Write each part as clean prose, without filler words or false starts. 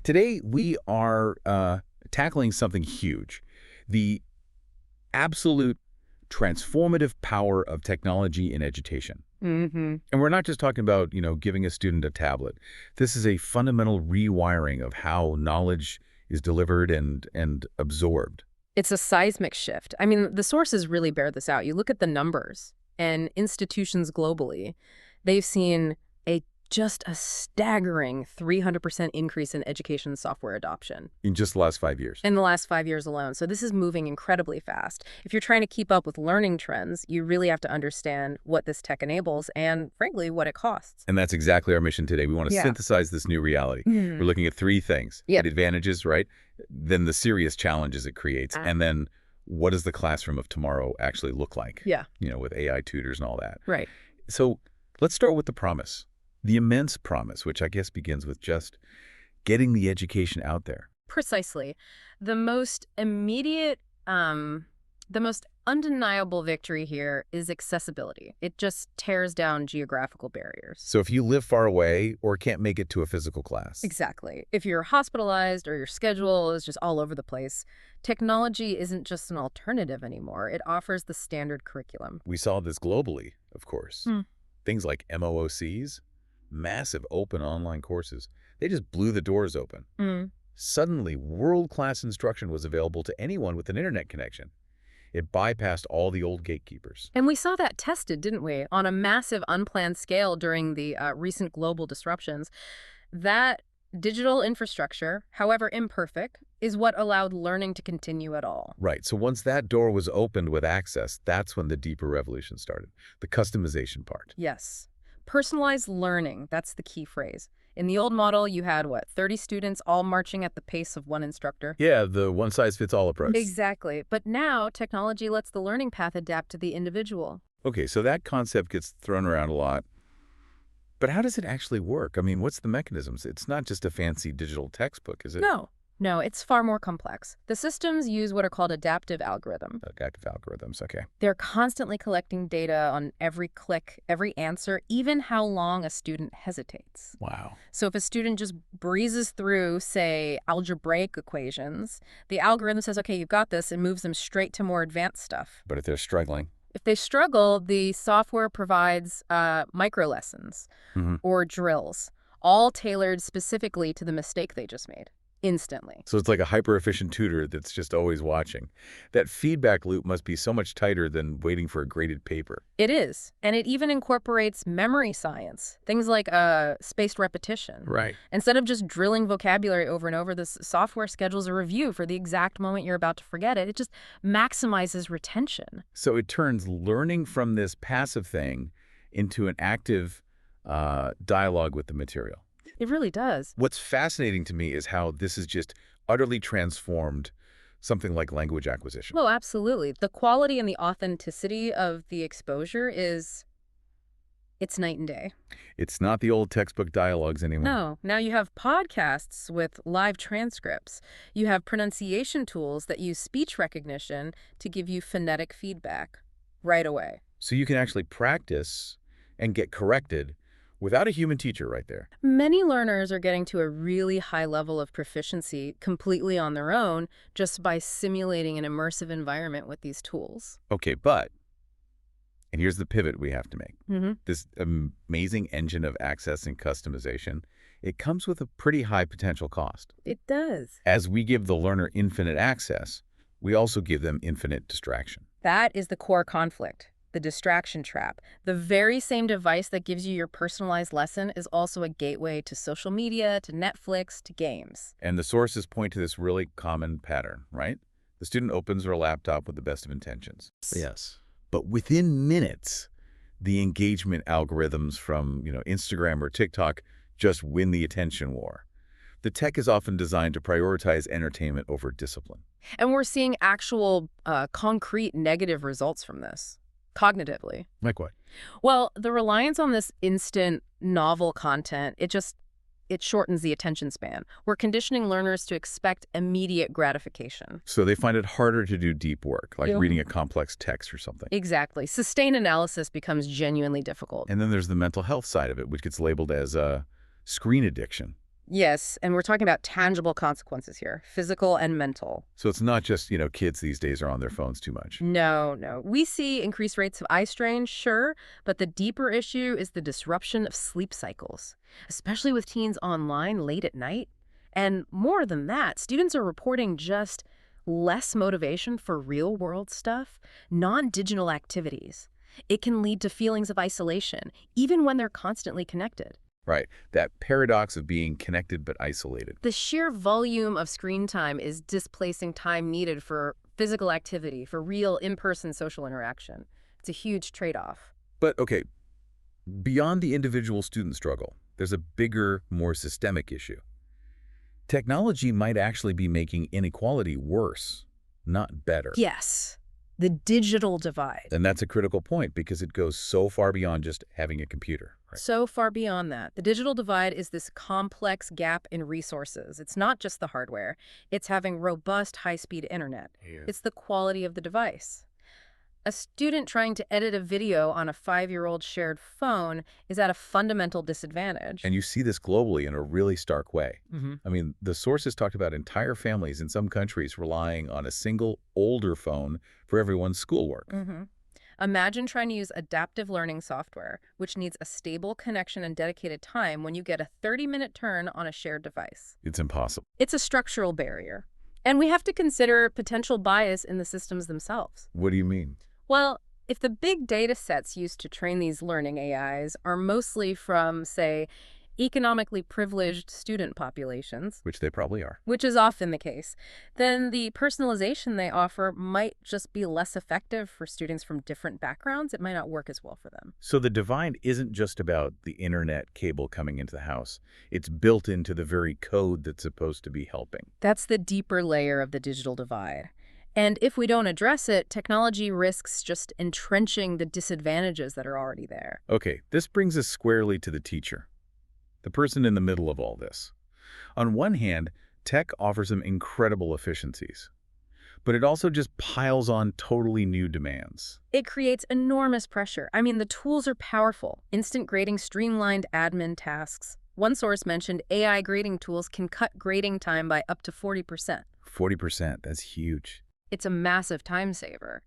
Today, we are tackling something huge, the absolute transformative power of technology in education. Mm-hmm. And we're not just talking about, giving a student a tablet. This is a fundamental rewiring of how knowledge is delivered and absorbed. It's a seismic shift. I mean, the sources really bear this out. You look at the numbers, and institutions globally, they've seen just a staggering 300% increase in education software adoption. In just the last 5 years. In the last 5 years alone. So this is moving incredibly fast. If you're trying to keep up with learning trends, you really have to understand what this tech enables and, frankly, what it costs. And that's exactly our mission today. We want to Yeah. synthesize this new reality. Mm. We're looking at three things. Yep. The advantages, right? Then the serious challenges it creates. And then what does the classroom of tomorrow actually look like? Yeah. With AI tutors and all that. Right. So let's start with the promise. The immense promise, which I guess begins with just getting the education out there. Precisely. The most immediate, the most undeniable victory here is accessibility. It just tears down geographical barriers. So if you live far away or can't make it to a physical class. Exactly. If you're hospitalized or your schedule is just all over the place, technology isn't just an alternative anymore. It offers the standard curriculum. We saw this globally, of course. Hmm. Things like MOOCs, massive open online courses, they just blew the doors open. Mm. Suddenly, world-class instruction was available to anyone with an internet connection. It bypassed all the old gatekeepers. And we saw that tested, didn't we, on a massive unplanned scale during the recent global disruptions. That digital infrastructure, however imperfect, is what allowed learning to continue at all. Right. So once that door was opened with access, that's when the deeper revolution started, the customization part. Yes. Personalized learning, that's the key phrase. In the old model, you had, 30 students all marching at the pace of one instructor? Yeah, the one-size-fits-all approach. Exactly. But now, technology lets the learning path adapt to the individual. Okay, so that concept gets thrown around a lot. But how does it actually work? I mean, what's the mechanisms? It's not just a fancy digital textbook, is it? No, it's far more complex. The systems use what are called adaptive algorithms. Adaptive algorithms, okay. They're constantly collecting data on every click, every answer, even how long a student hesitates. Wow. So if a student just breezes through, say, algebraic equations, the algorithm says, okay, you've got this, and moves them straight to more advanced stuff. But if they're struggling? If they struggle, the software provides micro lessons or drills, all tailored specifically to the mistake they just made. Instantly. So it's like a hyper-efficient tutor that's just always watching. That feedback loop must be so much tighter than waiting for a graded paper. It is. And it even incorporates memory science, things like spaced repetition. Right. Instead of just drilling vocabulary over and over, this software schedules a review for the exact moment you're about to forget it. It just maximizes retention. So it turns learning from this passive thing into an active dialogue with the material. It really does. What's fascinating to me is how this has just utterly transformed something like language acquisition. Oh, absolutely. The quality and the authenticity of the exposure it's night and day. It's not the old textbook dialogues anymore. No. Now you have podcasts with live transcripts. You have pronunciation tools that use speech recognition to give you phonetic feedback right away. So you can actually practice and get corrected without a human teacher right there. Many learners are getting to a really high level of proficiency completely on their own just by simulating an immersive environment with these tools. Okay, and here's the pivot we have to make. This amazing engine of access and customization, it comes with a pretty high potential cost. It does. As we give the learner infinite access, we also give them infinite distraction. That is the core conflict. The distraction trap. The very same device that gives you your personalized lesson is also a gateway to social media, to Netflix, to games. And the sources point to this really common pattern, right? The student opens their laptop with the best of intentions. Yes. But within minutes, the engagement algorithms from, Instagram or TikTok just win the attention war. The tech is often designed to prioritize entertainment over discipline. And we're seeing actual concrete negative results from this. Cognitively. Like what? Well, the reliance on this instant, novel content, it shortens the attention span. We're conditioning learners to expect immediate gratification. So they find it harder to do deep work, like reading a complex text or something. Exactly. Sustained analysis becomes genuinely difficult. And then there's the mental health side of it, which gets labeled as screen addiction. Yes, and we're talking about tangible consequences here, physical and mental. So it's not just, kids these days are on their phones too much. No, no. We see increased rates of eye strain, sure, but the deeper issue is the disruption of sleep cycles, especially with teens online late at night. And more than that, students are reporting just less motivation for real-world stuff, non-digital activities. It can lead to feelings of isolation, even when they're constantly connected. Right. That paradox of being connected but isolated. The sheer volume of screen time is displacing time needed for physical activity, for real in-person social interaction. It's a huge trade-off. But, okay, beyond the individual student struggle, there's a bigger, more systemic issue. Technology might actually be making inequality worse, not better. Yes, the digital divide. And that's a critical point because it goes so far beyond just having a computer. Right? So far beyond that. The digital divide is this complex gap in resources. It's not just the hardware. It's having robust, high-speed internet. Yeah. It's the quality of the device. A student trying to edit a video on a 5-year-old shared phone is at a fundamental disadvantage. And you see this globally in a really stark way. Mm-hmm. I mean, the sources talked about entire families in some countries relying on a single, older phone for everyone's schoolwork. Mm-hmm. Imagine trying to use adaptive learning software, which needs a stable connection and dedicated time when you get a 30-minute turn on a shared device. It's impossible. It's a structural barrier. And we have to consider potential bias in the systems themselves. What do you mean? Well, if the big data sets used to train these learning AIs are mostly from, say, economically privileged student populations, Which they probably are. which is often the case, then the personalization they offer might just be less effective for students from different backgrounds. It might not work as well for them. So the divide isn't just about the internet cable coming into the house. It's built into the very code that's supposed to be helping. That's the deeper layer of the digital divide. And if we don't address it, technology risks just entrenching the disadvantages that are already there. Okay, this brings us squarely to the teacher, the person in the middle of all this. On one hand, tech offers them incredible efficiencies, but it also just piles on totally new demands. It creates enormous pressure. I mean, the tools are powerful. Instant grading, streamlined admin tasks. One source mentioned AI grading tools can cut grading time by up to 40%. 40%, that's huge. It's a massive time saver.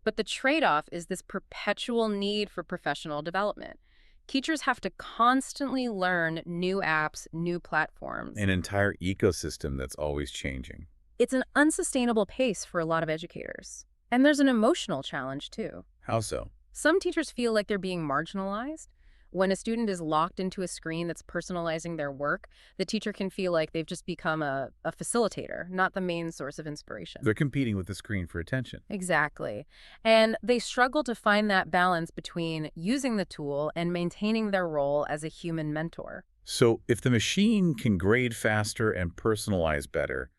But the trade-off is this perpetual need for professional development. Teachers have to constantly learn new apps, new platforms. An entire ecosystem that's always changing. It's an unsustainable pace for a lot of educators. And there's an emotional challenge, too. How so? Some teachers feel like they're being marginalized. When a student is locked into a screen that's personalizing their work, the teacher can feel like they've just become a facilitator, not the main source of inspiration. They're competing with the screen for attention. Exactly. And they struggle to find that balance between using the tool and maintaining their role as a human mentor. So if the machine can grade faster and personalize better,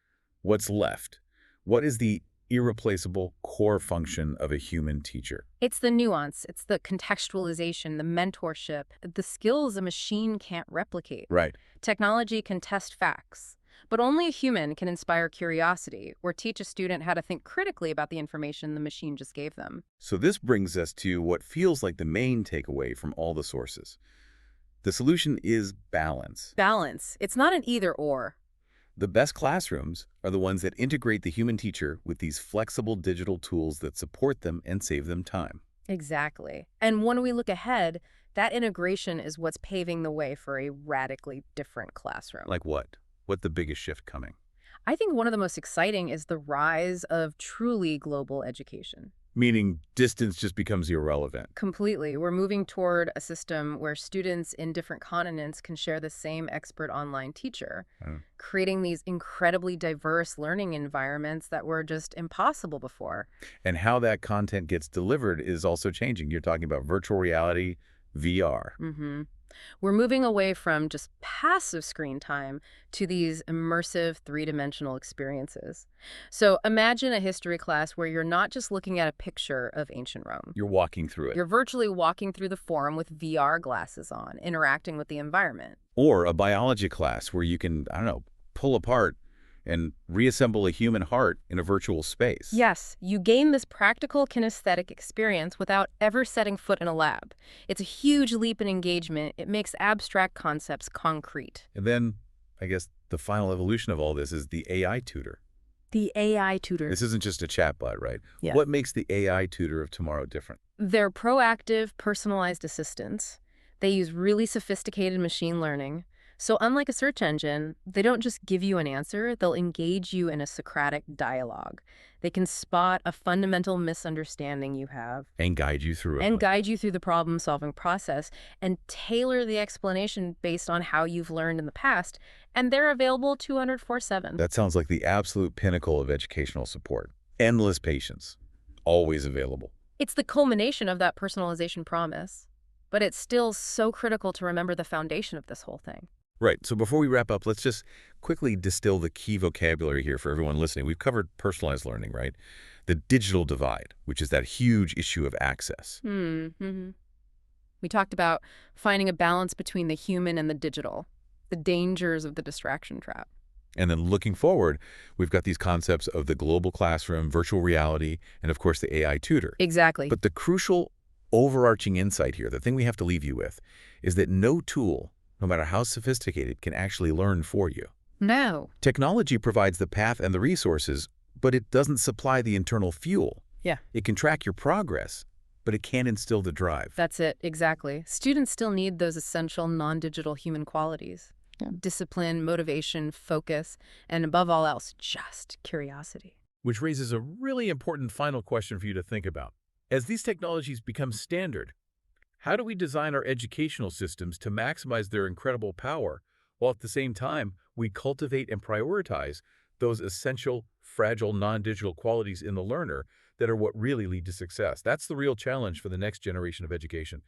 what's left? What is the irreplaceable core function of a human teacher? It's the nuance, it's the contextualization, the mentorship, the skills a machine can't replicate. Right. Technology can test facts, but only a human can inspire curiosity or teach a student how to think critically about the information the machine just gave them. So this brings us to what feels like the main takeaway from all the sources. The solution is balance. Balance. It's not an either-or. The best classrooms are the ones that integrate the human teacher with these flexible digital tools that support them and save them time. Exactly. And when we look ahead, that integration is what's paving the way for a radically different classroom. Like what? What's the biggest shift coming? I think one of the most exciting is the rise of truly global education. Meaning distance just becomes irrelevant. Completely. We're moving toward a system where students in different continents can share the same expert online teacher, creating these incredibly diverse learning environments that were just impossible before. And how that content gets delivered is also changing. You're talking about virtual reality, VR. Mm-hmm. We're moving away from just passive screen time to these immersive three-dimensional experiences. So imagine a history class where you're not just looking at a picture of ancient Rome. You're walking through it. You're virtually walking through the forum with VR glasses on, interacting with the environment. Or a biology class where you can, pull apart and reassemble a human heart in a virtual space. Yes, you gain this practical kinesthetic experience without ever setting foot in a lab. It's a huge leap in engagement. It makes abstract concepts concrete. And then I guess the final evolution of all this is the AI tutor. The AI tutor. This isn't just a chatbot, right? Yeah. What makes the AI tutor of tomorrow different? They're proactive, personalized assistants. They use really sophisticated machine learning. So unlike a search engine, they don't just give you an answer, they'll engage you in a Socratic dialogue. They can spot a fundamental misunderstanding you have And guide you through it. and guide you through the problem-solving process and tailor the explanation based on how you've learned in the past. And they're available 204/7. That sounds like the absolute pinnacle of educational support. Endless patience. Always available. It's the culmination of that personalization promise, but it's still so critical to remember the foundation of this whole thing. Right. So before we wrap up, let's just quickly distill the key vocabulary here for everyone listening. We've covered personalized learning, right? The digital divide, which is that huge issue of access. Mm-hmm. We talked about finding a balance between the human and the digital, the dangers of the distraction trap. And then looking forward, we've got these concepts of the global classroom, virtual reality, and of course the AI tutor. Exactly. But the crucial overarching insight here, the thing we have to leave you with, is that no tool, no matter how sophisticated, can actually learn for you. No. Technology provides the path and the resources, but it doesn't supply the internal fuel. Yeah. It can track your progress, but it can't instill the drive. That's it, exactly. Students still need those essential non-digital human qualities. Yeah. Discipline, motivation, focus, and above all else, just curiosity. Which raises a really important final question for you to think about. As these technologies become standard, how do we design our educational systems to maximize their incredible power, while at the same time we cultivate and prioritize those essential, fragile, non-digital qualities in the learner that are what really lead to success? That's the real challenge for the next generation of education.